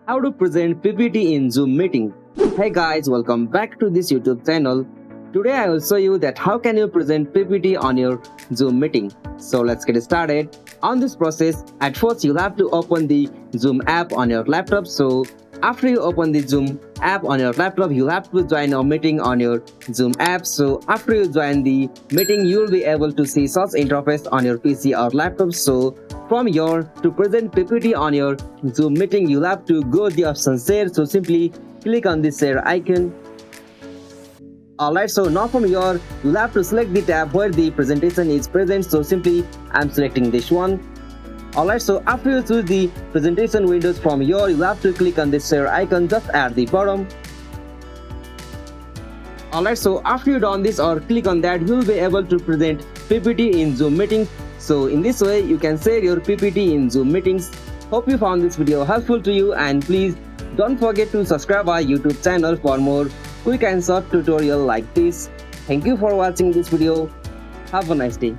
How to present PPT in Zoom meeting. Hey guys, welcome back to this YouTube channel. Today I will show you that how can you present PPT on your Zoom meeting. So let's get started. On this process, at first you'll have to open the Zoom app on your laptop. So after you open the Zoom app on your laptop, you'll have to join a meeting on your Zoom app. So after you join the meeting, you'll be able to see such interface on your PC or laptop. So from here, to present PPT on your Zoom meeting, you'll have to go the option share. So simply click on this share icon. Alright, so now from here, you'll have to select the tab where the presentation is present. So simply I'm selecting this one. Alright, so after you choose the presentation windows from here, you'll have to click on this share icon just at the bottom. Alright, so after you done this or click on that, you'll be able to present PPT in Zoom meetings. So in this way, you can share your PPT in Zoom meetings. Hope you found this video helpful to you, and please don't forget to subscribe our YouTube channel for more quick and short tutorial like this. Thank you for watching this video. Have a nice day.